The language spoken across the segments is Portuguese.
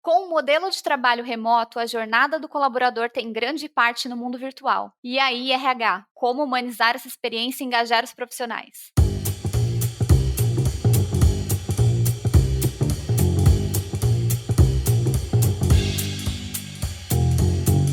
Com o modelo de trabalho remoto, a jornada do colaborador tem grande parte no mundo virtual. E aí, RH, como humanizar essa experiência e engajar os profissionais?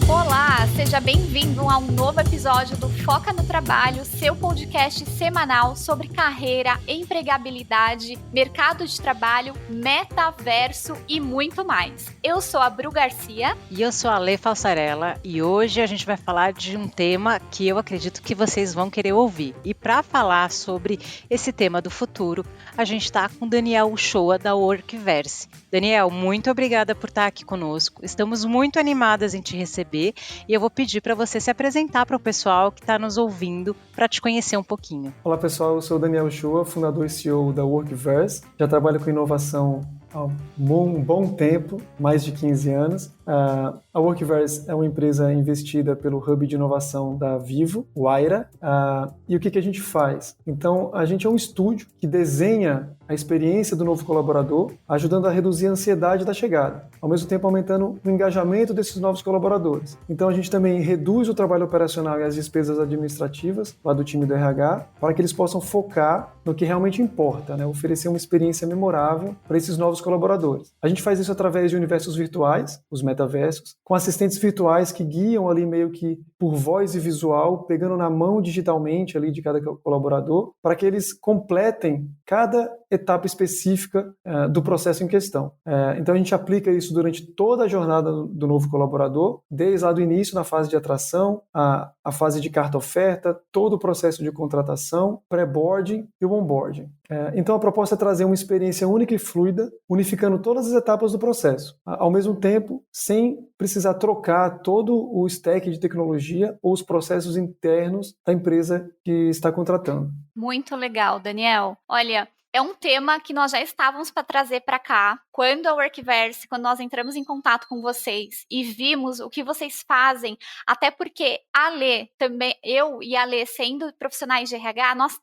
Olá, seja bem-vindo a um novo episódio do Foca no Trabalho, seu podcast semanal sobre carreira, empregabilidade, mercado de trabalho, metaverso e muito mais. Eu sou a Bru Garcia. E eu sou a Lê Falsarella e hoje a gente vai falar de um tema que eu acredito que vocês vão querer ouvir. E para falar sobre esse tema do futuro, a gente está com Daniel Uchoa da Workverse. Daniel, muito obrigada por estar aqui conosco. Estamos muito animadas em te receber e eu vou pedir para você se apresentar para o pessoal que está nos ouvindo para te conhecer um pouquinho. Olá pessoal, eu sou o Daniel Uchoa, fundador e CEO da Workverse. Já trabalho com inovação há um bom tempo, mais de 15 anos. A Workverse é uma empresa investida pelo Hub de Inovação da Vivo, o Aira. E o que a gente faz? Então, a gente é um estúdio que desenha a experiência do novo colaborador, ajudando a reduzir a ansiedade da chegada, ao mesmo tempo aumentando o engajamento desses novos colaboradores. Então, a gente também reduz o trabalho operacional e as despesas administrativas lá do time do RH, para que eles possam focar no que realmente importa, né? Oferecer uma experiência memorável para esses novos colaboradores. A gente faz isso através de universos virtuais, os metaversos, com assistentes virtuais que guiam ali meio que por voz e visual, pegando na mão digitalmente ali de cada colaborador, para que eles completem cada etapa específica do processo em questão. Então a gente aplica isso durante toda a jornada do novo colaborador, desde lá do início, na fase de atração, a fase de carta-oferta, todo o processo de contratação, pré-boarding e o onboarding. Então a proposta é trazer uma experiência única e fluida, unificando todas as etapas do processo, ao mesmo tempo, sem precisar trocar todo o stack de tecnologia ou os processos internos da empresa que está contratando. Muito legal, Daniel. Olha, é um tema que nós já estávamos para trazer para cá, quando a Workverse, quando nós entramos em contato com vocês e vimos o que vocês fazem, até porque a Lê também, eu e a Lê sendo profissionais de RH, nós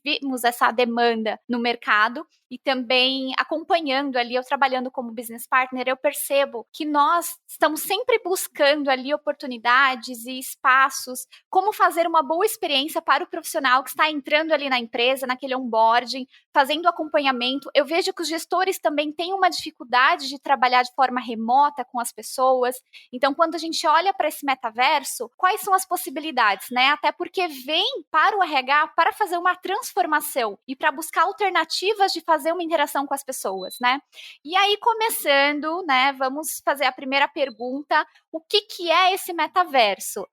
vimos essa demanda no mercado e também acompanhando ali, eu trabalhando como business partner, eu percebo que nós estamos sempre buscando ali oportunidades e espaços, como fazer uma boa experiência para o profissional que está entrando ali na empresa, naquele onboarding, fazendo acompanhamento. Eu vejo que os gestores também têm uma dificuldade de trabalhar de forma remota com as pessoas. Então, quando a gente olha para esse metaverso, quais são as possibilidades, né? Até porque vem para o RH para fazer uma transformação e para buscar alternativas de fazer uma interação com as pessoas, né? E aí, começando, né, vamos fazer a primeira pergunta. O que é esse metaverso?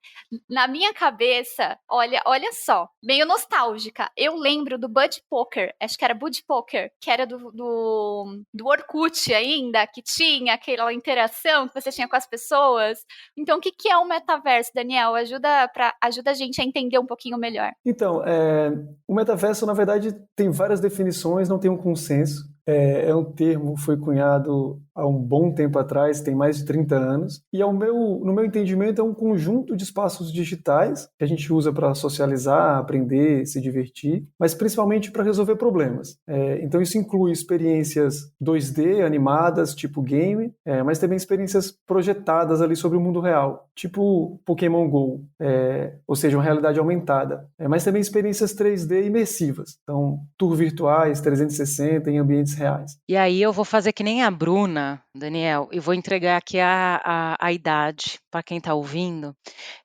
Na minha cabeça, olha só, meio nostálgica. Eu lembro do Bud Poker, acho que era Bud Poker, que era do Orkut ainda, que tinha aquela interação que você tinha com as pessoas. Então, o que é o metaverso, Daniel? Ajuda a gente a entender um pouquinho melhor. Então, o metaverso, na verdade, tem várias definições, não tem um consenso. É um termo que foi cunhado há um bom tempo atrás, tem mais de 30 anos, e no meu entendimento é um conjunto de espaços digitais que a gente usa para socializar, aprender, se divertir, mas principalmente para resolver problemas. Então isso inclui experiências 2D, animadas, tipo game, mas também experiências projetadas ali sobre o mundo real, tipo Pokémon Go, ou seja, uma realidade aumentada, mas também experiências 3D imersivas, então tour virtuais, 360 em ambientes reais. E aí eu vou fazer que nem a Bruna, Daniel, e vou entregar aqui a idade para quem está ouvindo,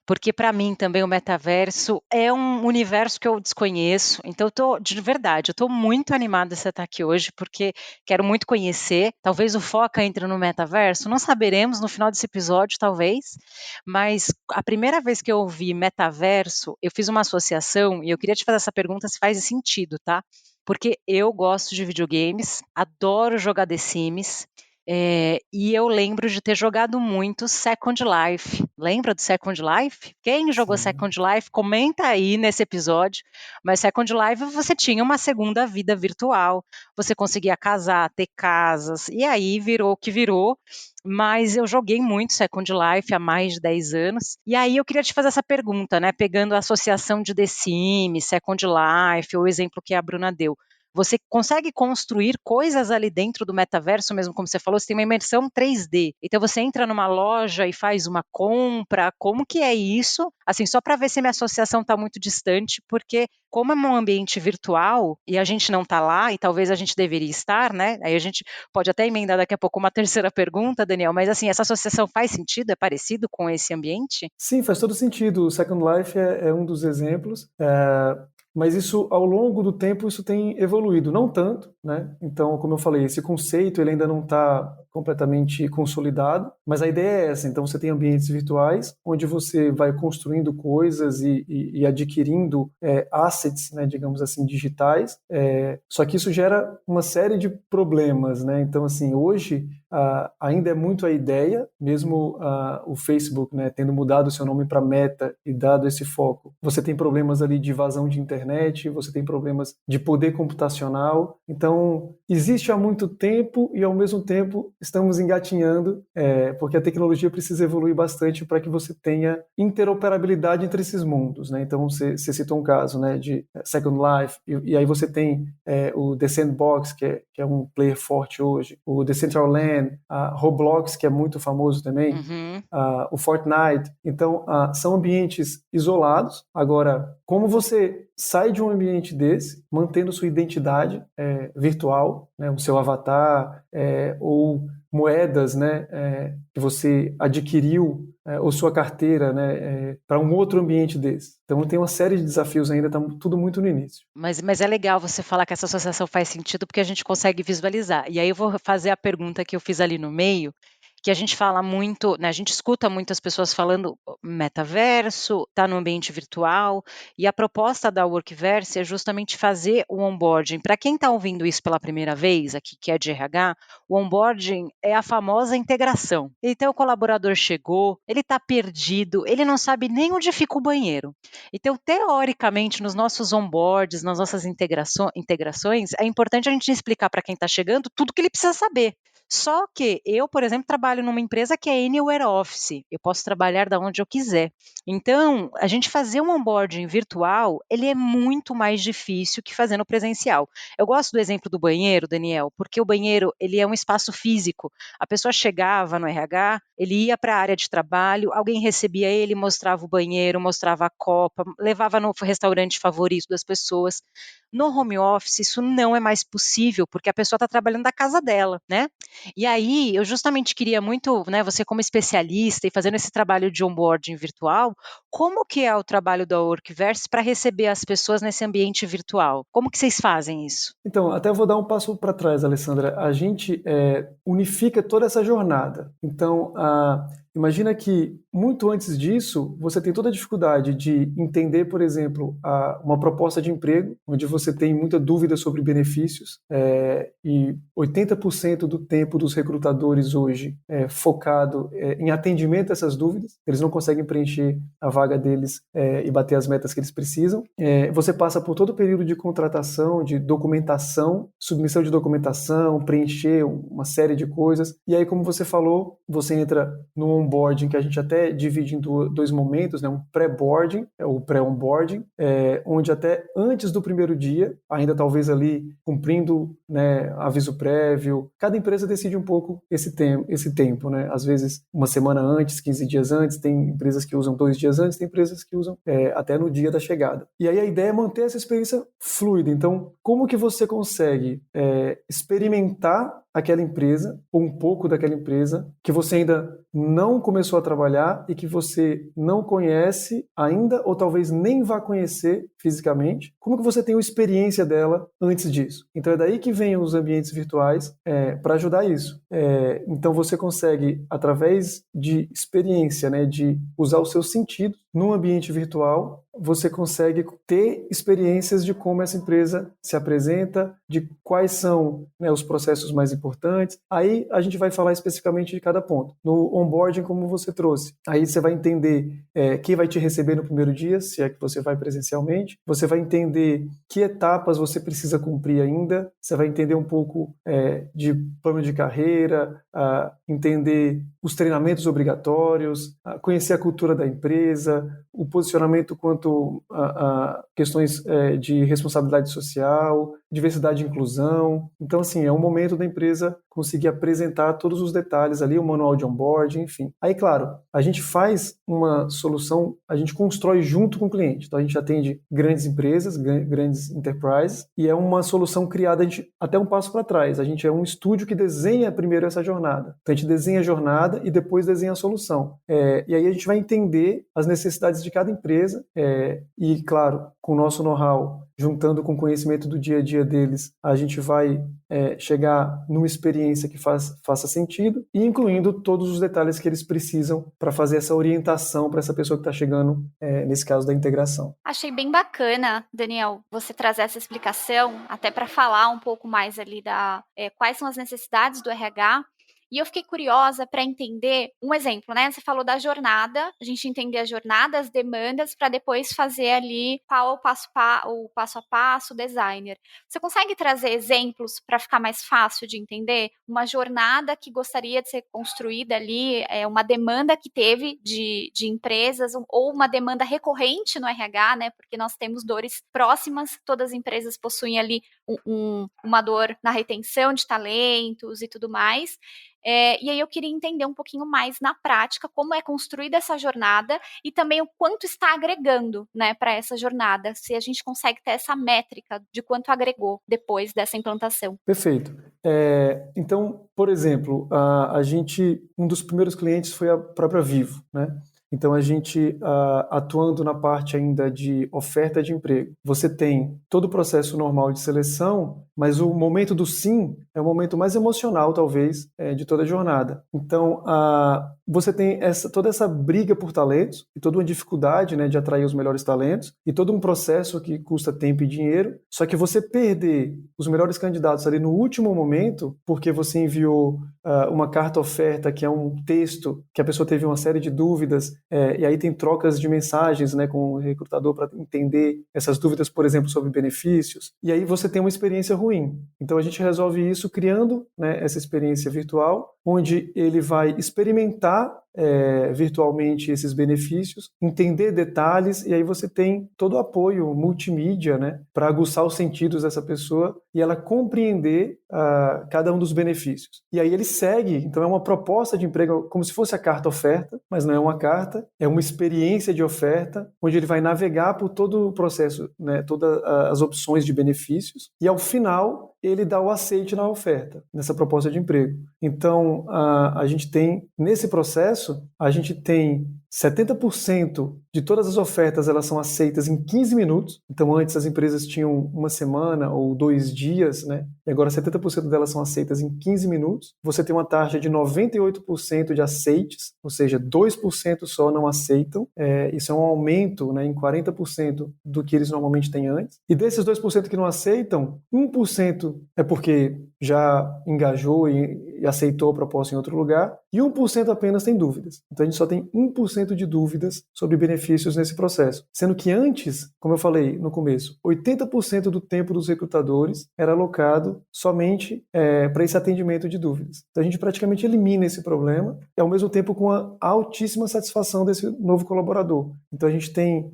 porque para mim também o metaverso é um universo que eu desconheço, então de verdade, eu estou muito animada de você estar aqui hoje, porque quero muito conhecer, talvez o Foca entre no metaverso, não saberemos no final desse episódio, talvez, mas a primeira vez que eu ouvi metaverso, eu fiz uma associação, e eu queria te fazer essa pergunta se faz sentido, tá? Porque eu gosto de videogames, adoro jogar The Sims, e eu lembro de ter jogado muito Second Life. Lembra do Second Life? Quem jogou Sim. Second Life, comenta aí nesse episódio. Mas Second Life você tinha uma segunda vida virtual, você conseguia casar, ter casas, e aí virou o que virou. Mas eu joguei muito Second Life há mais de 10 anos, e aí eu queria te fazer essa pergunta, né, pegando a associação de The Sims, Second Life, o exemplo que a Bruna deu. você consegue construir coisas ali dentro do metaverso, mesmo como você falou, você tem uma imersão 3D. Então você entra numa loja e faz uma compra, como que é isso? Assim, só para ver se minha associação está muito distante, porque como é um ambiente virtual e a gente não está lá, e talvez a gente deveria estar, né? Aí a gente pode até emendar daqui a pouco uma terceira pergunta, Daniel, mas assim, essa associação faz sentido? É parecido com esse ambiente? Sim, faz todo sentido. O Second Life é um dos exemplos. Mas isso, ao longo do tempo, isso tem evoluído, não tanto, né? Então, como eu falei, esse conceito ele ainda não está completamente consolidado, mas a ideia é essa. Então, você tem ambientes virtuais onde você vai construindo coisas e adquirindo assets, né, digamos assim, digitais. Só que isso gera uma série de problemas, né? Então, assim, hoje ainda é muito a ideia, mesmo o Facebook, né, tendo mudado o seu nome para Meta e dado esse foco. Você tem problemas ali de vazão de internet, você tem problemas de poder computacional. Então, existe há muito tempo e, ao mesmo tempo, estamos engatinhando, porque a tecnologia precisa evoluir bastante para que você tenha interoperabilidade entre esses mundos, né? Então, você citou um caso, né, de Second Life, e aí você tem o The Sandbox, que é um player forte hoje, o Decentraland, a Roblox, que é muito famoso também, o Fortnite. Então, são ambientes isolados. Agora, como você sai de um ambiente desse, mantendo sua identidade virtual, né, o seu avatar, ou moedas, né, que você adquiriu, ou sua carteira, né, para um outro ambiente desse. Então tem uma série de desafios ainda, está tudo muito no início. Mas é legal você falar que essa associação faz sentido porque a gente consegue visualizar. E aí eu vou fazer a pergunta que eu fiz ali no meio, que a gente fala muito, né, a gente escuta muitas pessoas falando metaverso, está no ambiente virtual, e a proposta da Workverse é justamente fazer o onboarding. Para quem está ouvindo isso pela primeira vez, aqui que é de RH, o onboarding é a famosa integração. Então o colaborador chegou, ele está perdido, ele não sabe nem onde fica o banheiro. Então, teoricamente, nos nossos onboards, nas nossas integrações, é importante a gente explicar para quem está chegando tudo que ele precisa saber. Só que eu, por exemplo, trabalho numa empresa que é Anywhere Office. Eu posso trabalhar da onde eu quiser. Então, a gente fazer um onboarding virtual, ele é muito mais difícil que fazer no presencial. Eu gosto do exemplo do banheiro, Daniel, porque o banheiro, ele é um espaço físico. A pessoa chegava no RH, ele ia para a área de trabalho, alguém recebia ele, mostrava o banheiro, mostrava a copa, levava no restaurante favorito das pessoas. No home office, isso não é mais possível, porque a pessoa está trabalhando da casa dela, né? E aí, eu justamente queria muito, né, você como especialista e fazendo esse trabalho de onboarding virtual, como que é o trabalho da Workverse para receber as pessoas nesse ambiente virtual? Como que vocês fazem isso? Então, até vou dar um passo para trás, Alessandra. A gente unifica toda essa jornada. Então, imagina que muito antes disso, você tem toda a dificuldade de entender, por exemplo, uma proposta de emprego, onde você tem muita dúvida sobre benefícios, e 80% do tempo dos recrutadores hoje é focado em atendimento a essas dúvidas. Eles não conseguem preencher a vaga deles e bater as metas que eles precisam. Você passa por todo o período de contratação, de documentação, submissão de documentação, preencher uma série de coisas. E aí, como você falou, você entra no onboarding, que a gente até divide em dois momentos, né? Um pré-boarding, o pré-onboarding, onde até antes do primeiro dia, ainda talvez ali cumprindo, né, aviso prévio, cada empresa decide um pouco esse tempo, né? Às vezes uma semana antes, 15 dias antes, tem empresas que usam 2 dias antes, tem empresas que usam até no dia da chegada. E aí a ideia é manter essa experiência fluida. Então, como que você consegue experimentar aquela empresa, ou um pouco daquela empresa, que você ainda não começou a trabalhar e que você não conhece ainda, ou talvez nem vá conhecer fisicamente? Como que você tem uma experiência dela antes disso? Então é daí que vem os ambientes virtuais para ajudar isso. Então você consegue, através de experiência, né, de usar os seus sentidos num ambiente virtual, você consegue ter experiências de como essa empresa se apresenta, de quais são, né, os processos mais importantes. Aí a gente vai falar especificamente de cada ponto. No onboarding, como você trouxe, aí você vai entender quem vai te receber no primeiro dia, se é que você vai presencialmente. Você vai entender que etapas você precisa cumprir ainda. Você vai entender um pouco de plano de carreira, entender os treinamentos obrigatórios, conhecer a cultura da empresa, o posicionamento quanto a questões de responsabilidade social, diversidade e inclusão. Então, assim, é um momento da empresa conseguir apresentar todos os detalhes ali, o manual de onboarding, enfim. Aí, claro, a gente faz uma solução, a gente constrói junto com o cliente. Então, a gente atende grandes empresas, grandes enterprises, e é uma solução criada até um passo para trás. A gente é um estúdio que desenha primeiro essa jornada. Então, a gente desenha a jornada e depois desenha a solução. E aí a gente vai entender as necessidades de cada empresa e, claro, com o nosso know-how, juntando com o conhecimento do dia a dia deles, a gente vai chegar numa experiência que faça sentido e incluindo todos os detalhes que eles precisam para fazer essa orientação para essa pessoa que está chegando, nesse caso da integração. Achei bem bacana, Daniel, você trazer essa explicação, até para falar um pouco mais ali quais são as necessidades do RH. E eu fiquei curiosa para entender um exemplo, né? Você falou da jornada, a gente entender a jornada, as demandas, para depois fazer ali qual é o passo a passo, o designer. Você consegue trazer exemplos para ficar mais fácil de entender? Uma jornada que gostaria de ser construída ali, uma demanda que teve de empresas, ou uma demanda recorrente no RH, né? Porque nós temos dores próximas, todas as empresas possuem ali uma dor na retenção de talentos e tudo mais. E aí eu queria entender um pouquinho mais na prática como é construída essa jornada e também o quanto está agregando, né, para essa jornada, se a gente consegue ter essa métrica de quanto agregou depois dessa implantação. Perfeito. Então, por exemplo, um dos primeiros clientes foi a própria Vivo, né? Então, a gente, atuando na parte ainda de oferta de emprego, você tem todo o processo normal de seleção, mas o momento do sim é o momento mais emocional, talvez, de toda a jornada. Então, você tem toda essa briga por talentos e toda uma dificuldade, né, de atrair os melhores talentos e todo um processo que custa tempo e dinheiro, só que você perder os melhores candidatos ali no último momento, porque você enviou uma carta oferta, que é um texto que a pessoa teve uma série de dúvidas, e aí tem trocas de mensagens, né, com o recrutador para entender essas dúvidas, por exemplo, sobre benefícios, e aí você tem uma experiência ruim. Então a gente resolve isso criando, né, essa experiência virtual, onde ele vai experimentar virtualmente esses benefícios, entender detalhes, e aí você tem todo o apoio multimídia, né, para aguçar os sentidos dessa pessoa e ela compreender cada um dos benefícios. E aí ele segue, então é uma proposta de emprego como se fosse a carta oferta, mas não é uma carta, é uma experiência de oferta, onde ele vai navegar por todo o processo, né, todas as opções de benefícios, e ao final ele dá o aceite na oferta, nessa proposta de emprego. Então, a gente tem, nesse processo, a gente tem 70% de todas as ofertas, elas são aceitas em 15 minutos. Então, antes as empresas tinham uma semana ou 2 dias, né? E agora 70% delas são aceitas em 15 minutos. Você tem uma taxa de 98% de aceites, ou seja, 2% só não aceitam. Isso é um aumento, né, em 40% do que eles normalmente têm antes. E desses 2% que não aceitam, 1% é porque já engajou e aceitou a proposta em outro lugar, e 1% apenas tem dúvidas. Então a gente só tem 1% de dúvidas sobre benefícios nesse processo. Sendo que antes, como eu falei no começo, 80% do tempo dos recrutadores era alocado somente para esse atendimento de dúvidas. Então a gente praticamente elimina esse problema e ao mesmo tempo com a altíssima satisfação desse novo colaborador. Então a gente tem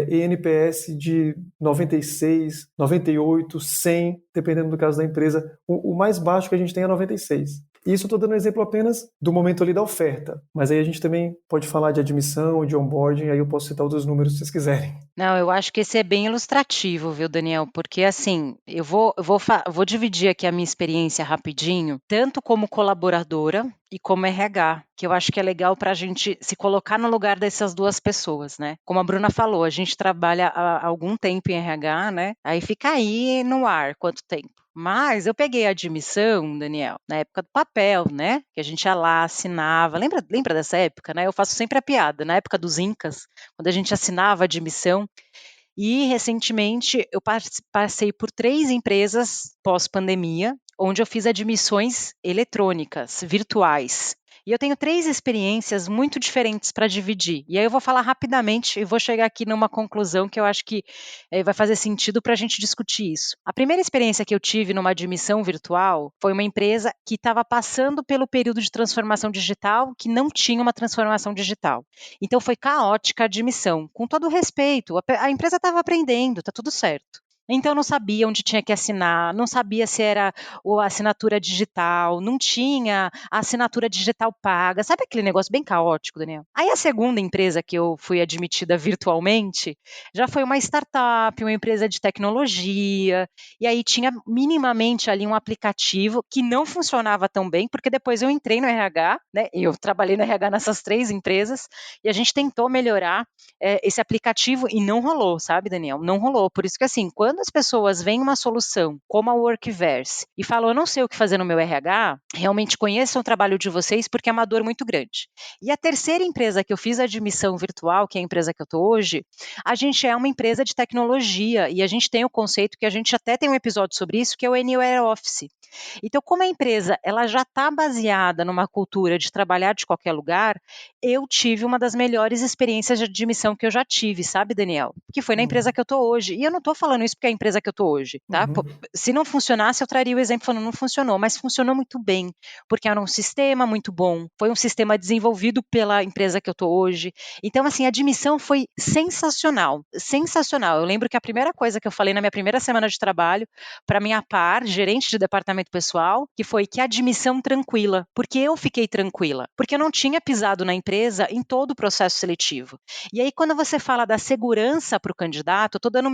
eNPS de 96, 98, 100, dependendo do caso da empresa. O mais baixo que a gente tem é 96. Isso eu estou dando um exemplo apenas do momento ali da oferta, mas aí a gente também pode falar de admissão, de onboarding, aí eu posso citar outros números se vocês quiserem. Não, eu acho que esse é bem ilustrativo, viu, Daniel? Porque assim, eu vou dividir aqui a minha experiência rapidinho, tanto como colaboradora e como RH, que eu acho que é legal para a gente se colocar no lugar dessas duas pessoas, né? Como a Bruna falou, a gente trabalha há algum tempo em RH, né? Aí fica aí no ar quanto tempo. Mas eu peguei a admissão, Daniel, na época do papel, né? Que a gente ia lá, assinava. Lembra dessa época, né? Eu faço sempre a piada, na época dos Incas, quando a gente assinava a admissão. E recentemente eu passei por 3 empresas pós-pandemia, onde eu fiz admissões eletrônicas, virtuais. E eu tenho 3 experiências muito diferentes para dividir. E aí eu vou falar rapidamente e vou chegar aqui numa conclusão que eu acho que vai fazer sentido para a gente discutir isso. A primeira experiência que eu tive numa admissão virtual foi uma empresa que estava passando pelo período de transformação digital, que não tinha uma transformação digital. Então foi caótica a admissão, com todo o respeito. A empresa estava aprendendo, está tudo certo. Então não sabia onde tinha que assinar, não sabia se era a assinatura digital, não tinha a assinatura digital paga. Sabe aquele negócio bem caótico, Daniel? Aí a segunda empresa que eu fui admitida virtualmente já foi uma startup, uma empresa de tecnologia, e aí tinha minimamente ali um aplicativo que não funcionava tão bem, porque depois eu entrei no RH, né? Eu trabalhei no RH nessas 3 empresas, e a gente tentou melhorar esse aplicativo e não rolou, sabe, Daniel? Não rolou. Por isso que, assim, quando as pessoas veem uma solução como a Workverse e falam, eu não sei o que fazer no meu RH, realmente conheçam o trabalho de vocês porque é uma dor muito grande. E a terceira empresa que eu fiz a admissão virtual, que é a empresa que eu estou hoje, a gente é uma empresa de tecnologia e a gente tem o conceito que a gente até tem um episódio sobre isso, que é o Anywhere Office. Então, como a empresa ela já está baseada numa cultura de trabalhar de qualquer lugar, eu tive uma das melhores experiências de admissão que eu já tive, sabe, Daniel? Que foi na empresa que eu estou hoje. E eu não estou falando isso porque é a empresa que eu estou hoje, tá? Pô, se não funcionasse, eu traria o exemplo falando não funcionou, mas funcionou muito bem, porque era um sistema muito bom, foi um sistema desenvolvido pela empresa que eu estou hoje. Então, assim, a admissão foi sensacional, sensacional. Eu lembro que a primeira coisa que eu falei na minha primeira semana de trabalho, para minha par, gerente de departamento pessoal, que foi que admissão tranquila, porque eu fiquei tranquila, porque eu não tinha pisado na empresa em todo o processo seletivo. E aí, quando você fala da segurança para o candidato, eu estou dando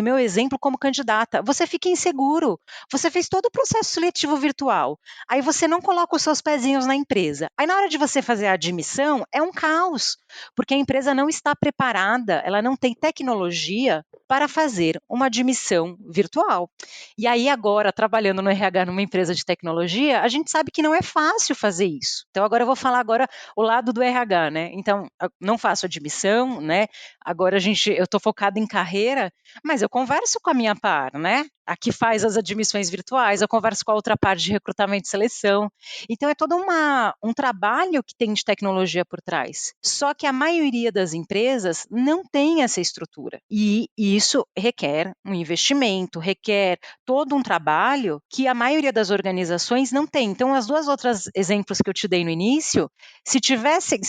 meu exemplo como candidata, você fica inseguro, você fez todo o processo seletivo virtual, aí você não coloca os seus pezinhos na empresa, aí na hora de você fazer a admissão, é um caos, porque a empresa não está preparada, ela não tem tecnologia para fazer uma admissão virtual. E aí agora, trabalhando no RH numa empresa de tecnologia, a gente sabe que não é fácil fazer isso. Então agora eu vou falar agora o lado do RH, né? Então, não faço admissão, né? Agora eu estou focada em carreira, mas eu converso com a minha par, né? A que faz as admissões virtuais, eu converso com a outra parte de recrutamento e seleção. Então é todo um trabalho que tem de tecnologia por trás. Só que a maioria das empresas não tem essa estrutura. E isso requer um investimento, requer todo um trabalho que a maioria das organizações não tem. Então, as duas outras exemplos que eu te dei no início, se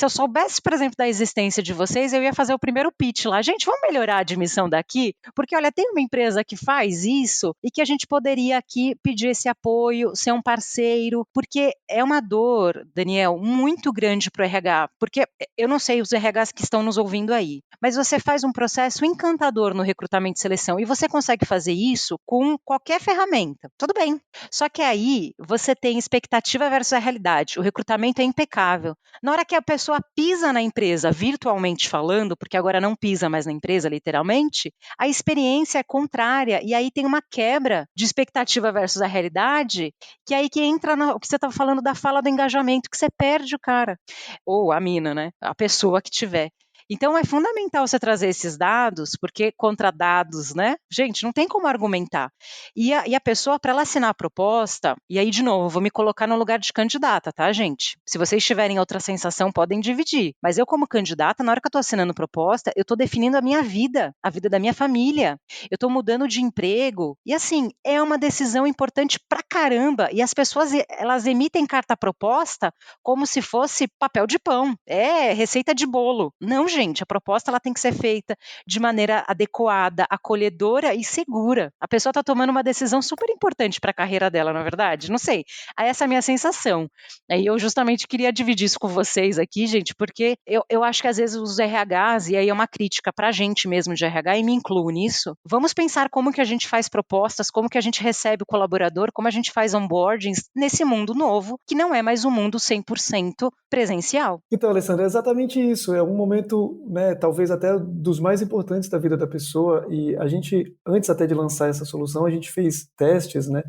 eu soubesse, por exemplo, da existência de vocês, eu ia fazer o primeiro pitch lá. Gente, vamos melhorar a admissão daqui? Porque, olha, tem uma empresa que faz isso e que a gente poderia aqui pedir esse apoio, ser um parceiro, porque é uma dor, Daniel, muito grande para o RH, porque eu não sei os RHs que estão nos ouvindo aí, mas você faz um processo encantador no recrutamento e seleção e você consegue fazer isso com qualquer ferramenta. Tudo bem. Só que aí você tem expectativa versus a realidade. O recrutamento é impecável. Na hora que a pessoa pisa na empresa, virtualmente falando, porque agora não pisa mais na empresa, literalmente, a experiência é contrária e aí tem uma quebra de expectativa versus a realidade, que aí que entra o que você estava falando da fala do engajamento, que você perde o cara, ou a mina, né? A pessoa que tiver. Então é fundamental você trazer esses dados, porque contra dados, né? Gente, não tem como argumentar. E a pessoa, para ela assinar a proposta, e aí, de novo, vou me colocar no lugar de candidata, tá, gente? Se vocês tiverem outra sensação, podem dividir. Mas eu, como candidata, na hora que eu estou assinando proposta, eu estou definindo a minha vida, a vida da minha família. Eu estou mudando de emprego. E assim, é uma decisão importante pra caramba. E as pessoas, elas emitem carta proposta como se fosse papel de pão. É receita de bolo. Não, gente, a proposta ela tem que ser feita de maneira adequada, acolhedora e segura. A pessoa está tomando uma decisão super importante para a carreira dela, não é verdade? Não sei. Essa é a minha sensação. Aí eu justamente queria dividir isso com vocês aqui, gente, porque eu acho que às vezes os RHs, e aí é uma crítica para a gente mesmo de RH, e me incluo nisso, vamos pensar como que a gente faz propostas, como que a gente recebe o colaborador, como a gente faz onboardings nesse mundo novo, que não é mais um mundo 100% presencial. Então, Alessandra, é exatamente isso. É um momento, né, talvez até dos mais importantes da vida da pessoa. E a gente, antes até de lançar essa solução, a gente fez testes, né,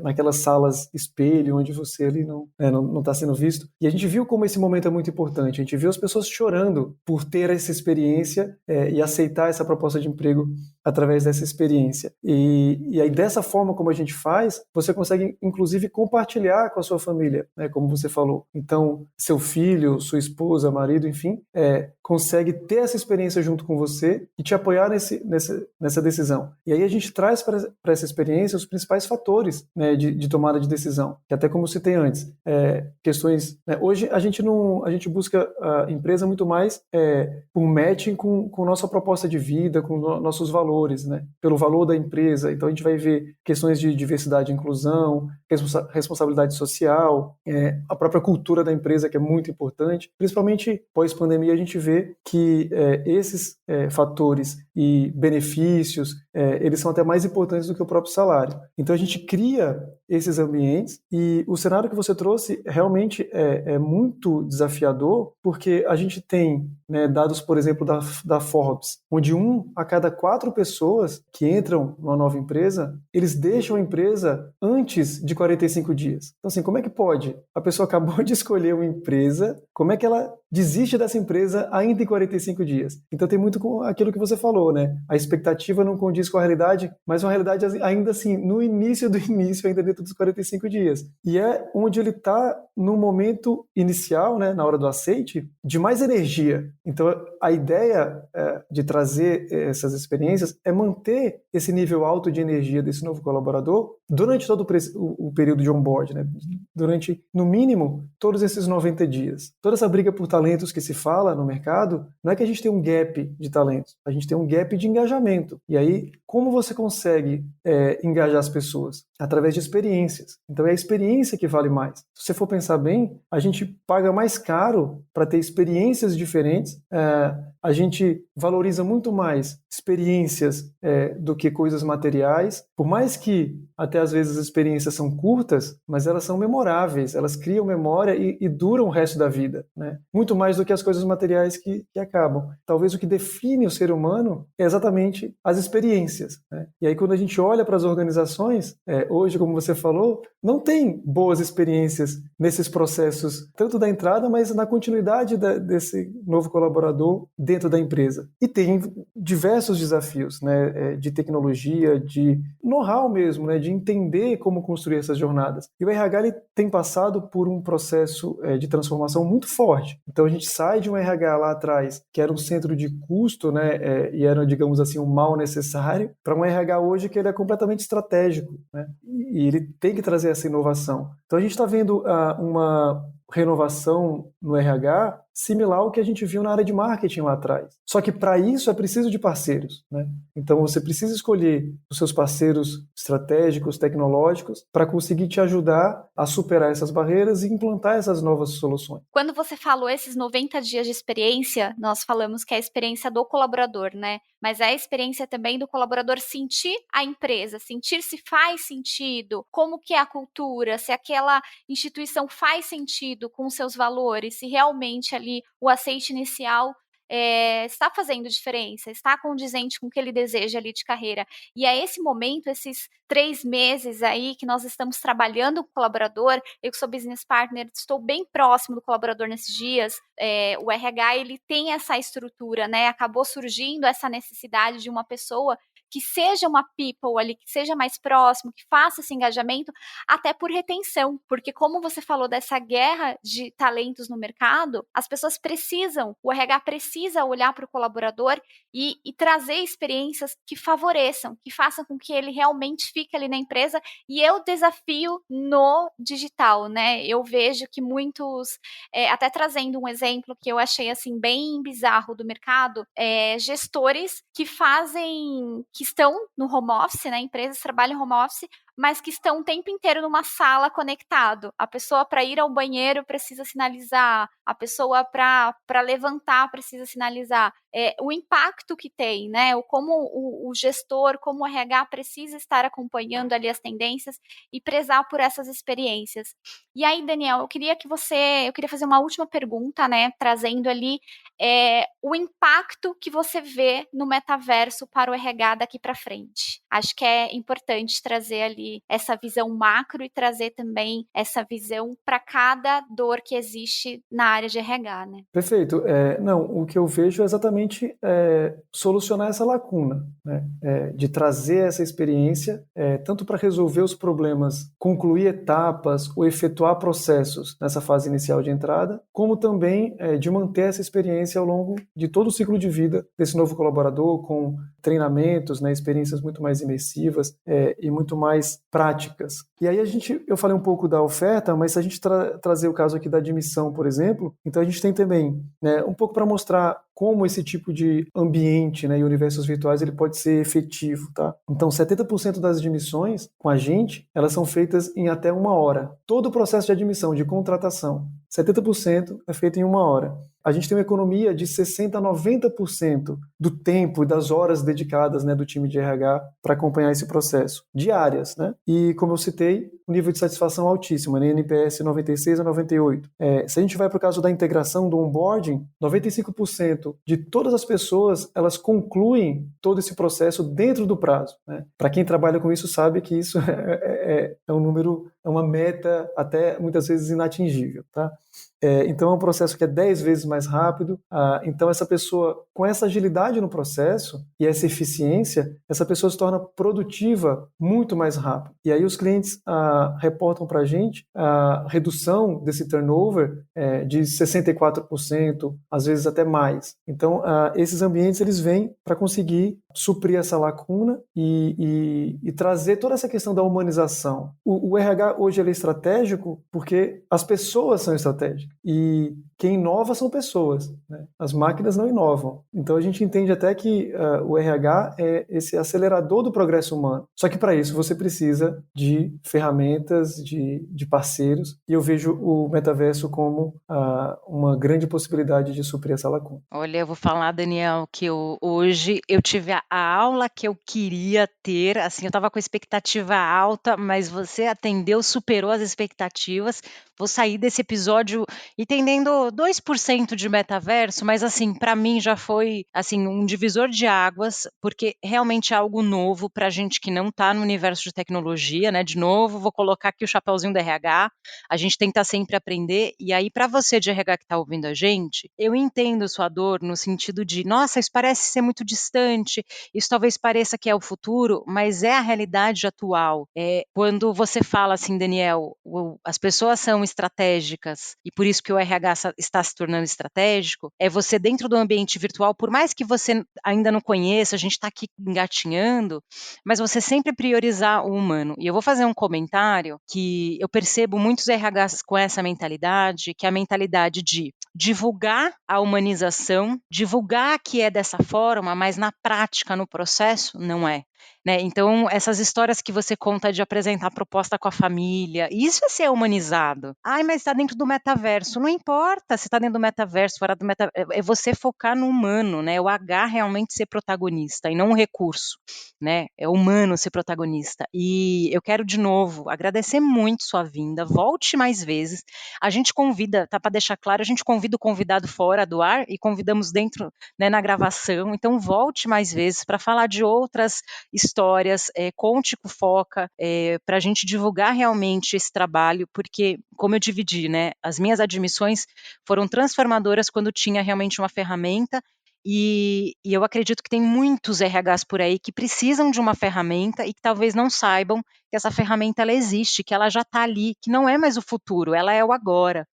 naquelas salas espelho, onde você ali não está sendo visto. E a gente viu como esse momento é muito importante. A gente viu as pessoas chorando por ter essa experiência e aceitar essa proposta de emprego através dessa experiência. E aí, dessa forma como a gente faz, você consegue, inclusive, compartilhar com a sua família, né, como você falou. Então, seu filho, sua esposa, marido, enfim, consegue ter essa experiência junto com você e te apoiar nessa decisão. E aí a gente traz para essa experiência os principais fatores, né, de tomada de decisão, que até como eu citei antes, questões, né? Hoje a gente busca a empresa muito mais por matching com nossa proposta de vida, com nossos valores, né? Pelo valor da empresa. Então a gente vai ver questões de diversidade e inclusão, responsabilidade social, a própria cultura da empresa, que é muito importante. Principalmente pós-pandemia, a gente vê que esses fatores e benefícios, eles são até mais importantes do que o próprio salário. Então a gente cria esses ambientes e o cenário que você trouxe realmente é muito desafiador, porque a gente tem, né, dados, por exemplo, da Forbes, onde 1 a cada 4 pessoas que entram numa nova empresa, eles deixam a empresa antes de 45 dias. Então, assim, como é que pode? A pessoa acabou de escolher uma empresa, como é que ela desiste dessa empresa ainda em 45 dias? Então tem muito com aquilo que você falou, né? A expectativa não condiz com a realidade, mas uma realidade ainda assim, no início do início, ainda dentro dos 45 dias. E é onde ele está no momento inicial, né, na hora do aceite, de mais energia. Então a ideia de trazer essas experiências é manter esse nível alto de energia desse novo colaborador durante todo o período de onboard, né? Durante, no mínimo, todos esses 90 dias. Toda essa briga por talentos que se fala no mercado, não é que a gente tem um gap de talentos, a gente tem um gap de engajamento. E aí, como você consegue engajar as pessoas? Através de experiências. Então é a experiência que vale mais. Se você for pensar bem, a gente paga mais caro para ter experiências diferentes, a gente valoriza muito mais experiências do que coisas materiais, por mais que até às vezes as experiências são curtas, mas elas são memoráveis, elas criam memória e duram o resto da vida, né? Muito mais do que as coisas materiais que acabam. Talvez o que define o ser humano é exatamente as experiências, né? E aí quando a gente olha para as organizações, hoje, como você falou, não tem boas experiências nesses processos, tanto da entrada, mas na continuidade desse novo colaborador dentro da empresa. E tem diversos desafios, né, de tecnologia, de know-how mesmo, né, de entender como construir essas jornadas. E o RH ele tem passado por um processo de transformação muito forte. Então a gente sai de um RH lá atrás, que era um centro de custo, né, e era, digamos assim, um mal necessário, para um RH hoje que ele é completamente estratégico, né, e ele tem que trazer essa inovação. Então a gente está vendo uma renovação no RH similar ao que a gente viu na área de marketing lá atrás. Só que para isso é preciso de parceiros, né? Então você precisa escolher os seus parceiros estratégicos, tecnológicos, para conseguir te ajudar a superar essas barreiras e implantar essas novas soluções. Quando você falou esses 90 dias de experiência, nós falamos que é a experiência do colaborador, né? Mas é a experiência também do colaborador sentir a empresa, sentir se faz sentido, como que é a cultura, se aquela instituição faz sentido com os seus valores, se realmente ali o aceite inicial está fazendo diferença, está condizente com o que ele deseja ali de carreira. E é esse momento, esses 3 meses aí que nós estamos trabalhando com o colaborador, eu que sou business partner, estou bem próximo do colaborador nesses dias, o RH ele tem essa estrutura, né, acabou surgindo essa necessidade de uma pessoa que seja uma people ali, que seja mais próximo, que faça esse engajamento, até por retenção, porque como você falou dessa guerra de talentos no mercado, as pessoas precisam, o RH precisa olhar para o colaborador e trazer experiências que favoreçam, que façam com que ele realmente fique ali na empresa, e é o desafio no digital, né? Eu vejo que muitos, até trazendo um exemplo que eu achei assim bem bizarro do mercado, gestores que estão no home office, né? Empresas trabalham home office, mas que estão o tempo inteiro numa sala conectado. A pessoa para ir ao banheiro precisa sinalizar, a pessoa para levantar precisa sinalizar. O impacto que tem, né? Como o gestor, como o RH precisa estar acompanhando ali as tendências e prezar por essas experiências. E aí, Daniel, eu queria fazer uma última pergunta, né? Trazendo ali o impacto que você vê no metaverso para o RH daqui para frente. Acho que é importante trazer ali essa visão macro e trazer também essa visão para cada dor que existe na área de RH, né? Perfeito. Não, o que eu vejo é exatamente solucionar essa lacuna, né? De trazer essa experiência, tanto para resolver os problemas, concluir etapas ou efetuar processos nessa fase inicial de entrada, como também de manter essa experiência ao longo de todo o ciclo de vida desse novo colaborador, com treinamentos, né, experiências muito mais imersivas e muito mais mais práticas. E aí eu falei um pouco da oferta, mas se a gente trazer o caso aqui da admissão, por exemplo, então a gente tem também, né, um pouco para mostrar como esse tipo de ambiente, né, e universos virtuais ele pode ser efetivo, tá? Então 70% das admissões com a gente, elas são feitas em até 1 hora. Todo o processo de admissão, de contratação, 70% é feito em 1 hora. A gente tem uma economia de 60% a 90% do tempo e das horas dedicadas, né, do time de RH para acompanhar esse processo, diárias, né? E, como eu citei, o nível de satisfação altíssimo, né, NPS 96 a 98. Se a gente vai para o caso da integração, do onboarding, 95% de todas as pessoas, elas concluem todo esse processo dentro do prazo, né? Para quem trabalha com isso sabe que isso é um número, é uma meta até muitas vezes inatingível, tá? Então é um processo que é 10 vezes mais rápido. Então essa pessoa, com essa agilidade no processo e essa eficiência, essa pessoa se torna produtiva muito mais rápido. E aí os clientes reportam para a gente a redução desse turnover de 64%, às vezes até mais. Então esses ambientes eles vêm para conseguir suprir essa lacuna e trazer toda essa questão da humanização. O RH hoje ele é estratégico porque as pessoas são estratégicas. E quem inova são pessoas, né? As máquinas não inovam. Então a gente entende até que o RH é esse acelerador do progresso humano. Só que para isso você precisa de ferramentas, de parceiros, e eu vejo o metaverso como uma grande possibilidade de suprir essa lacuna. Olha, eu vou falar, Daniel, que hoje eu tive a aula que eu queria ter, assim, eu estava com expectativa alta, mas você atendeu, superou as expectativas. Vou sair desse episódio entendendo 2% de metaverso, mas assim, para mim já foi assim um divisor de águas, porque realmente é algo novo para gente que não está no universo de tecnologia, né? De novo, vou colocar aqui o chapeuzinho do RH. A gente tenta sempre aprender, e aí para você de RH que está ouvindo a gente, eu entendo sua dor no sentido de, nossa, isso parece ser muito distante, isso talvez pareça que é o futuro, mas é a realidade atual. Quando você fala assim, Daniel, as pessoas são estratégicas e por isso que o RH está se tornando estratégico, é você dentro do ambiente virtual, por mais que você ainda não conheça, a gente está aqui engatinhando, mas você sempre priorizar o humano. E eu vou fazer um comentário que eu percebo muitos RHs com essa mentalidade, que é a mentalidade de divulgar a humanização, divulgar que é dessa forma, mas na prática, no processo, não é. Né? Então, essas histórias que você conta de apresentar a proposta com a família, isso é ser humanizado. Ai, mas está dentro do metaverso. Não importa se está dentro do metaverso, fora do metaverso. É você focar no humano, né? O H realmente ser protagonista e não um recurso, né? É o humano ser protagonista. E eu quero, de novo, agradecer muito sua vinda. Volte mais vezes. A gente convida, tá para deixar claro, a gente convida o convidado fora do ar e convidamos dentro, né, na gravação. Então, volte mais vezes para falar de outras histórias, conte com Foca, para a gente divulgar realmente esse trabalho, porque, como eu dividi, né, as minhas admissões foram transformadoras quando tinha realmente uma ferramenta, e eu acredito que tem muitos RHs por aí que precisam de uma ferramenta e que talvez não saibam que essa ferramenta ela existe, que ela já está ali, que não é mais o futuro, ela é o agora.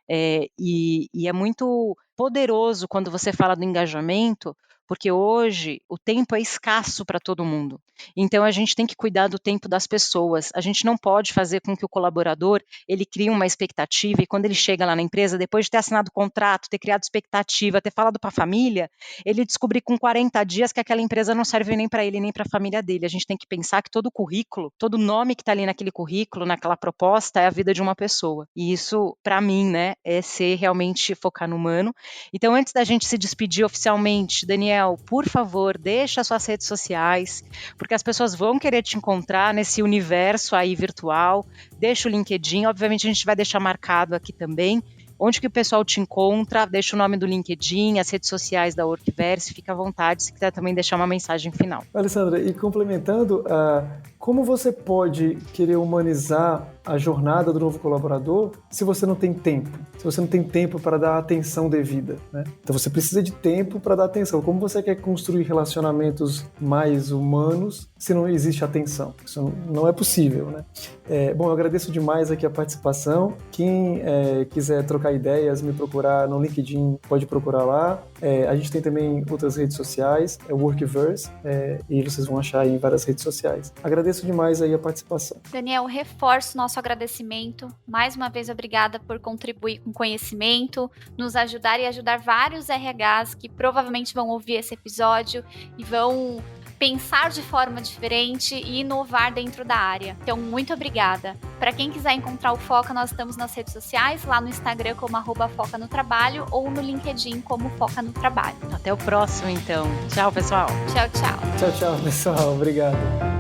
E é muito poderoso quando você fala do engajamento, porque hoje o tempo é escasso para todo mundo. Então a gente tem que cuidar do tempo das pessoas. A gente não pode fazer com que o colaborador ele crie uma expectativa e quando ele chega lá na empresa, depois de ter assinado o contrato, ter criado expectativa, ter falado para a família, ele descobrir com 40 dias que aquela empresa não serve nem para ele nem para a família dele. A gente tem que pensar que todo currículo, todo nome que está ali naquele currículo, naquela proposta, é a vida de uma pessoa. E isso, para mim, né, é ser realmente focar no humano. Então, antes da gente se despedir oficialmente, Daniel, por favor, deixa suas redes sociais, porque as pessoas vão querer te encontrar nesse universo aí virtual. Deixa o LinkedIn, obviamente a gente vai deixar marcado aqui também. Onde que o pessoal te encontra? Deixa o nome do LinkedIn, as redes sociais da Workverse, fica à vontade se quiser também deixar uma mensagem final. Alessandra, e complementando, como você pode querer humanizar a jornada do novo colaborador se você não tem tempo, se você não tem tempo para dar a atenção devida, né? Então você precisa de tempo para dar atenção. Como você quer construir relacionamentos mais humanos se não existe atenção? Isso não é possível, né? Bom, eu agradeço demais aqui a participação. Quem quiser trocar ideias, me procurar no LinkedIn, pode procurar lá. A gente tem também outras redes sociais, é o Workverse, e vocês vão achar aí em várias redes sociais. Agradeço demais aí a participação. Daniel, reforço nosso agradecimento. Mais uma vez, obrigada por contribuir com conhecimento, nos ajudar e ajudar vários RHs que provavelmente vão ouvir esse episódio e vão pensar de forma diferente e inovar dentro da área. Então, muito obrigada. Para quem quiser encontrar o Foca, nós estamos nas redes sociais, lá no Instagram como @Foca no Trabalho ou no LinkedIn como Foca no Trabalho. Até o próximo, então. Tchau, pessoal. Tchau, tchau. Tchau, tchau, pessoal. Obrigado.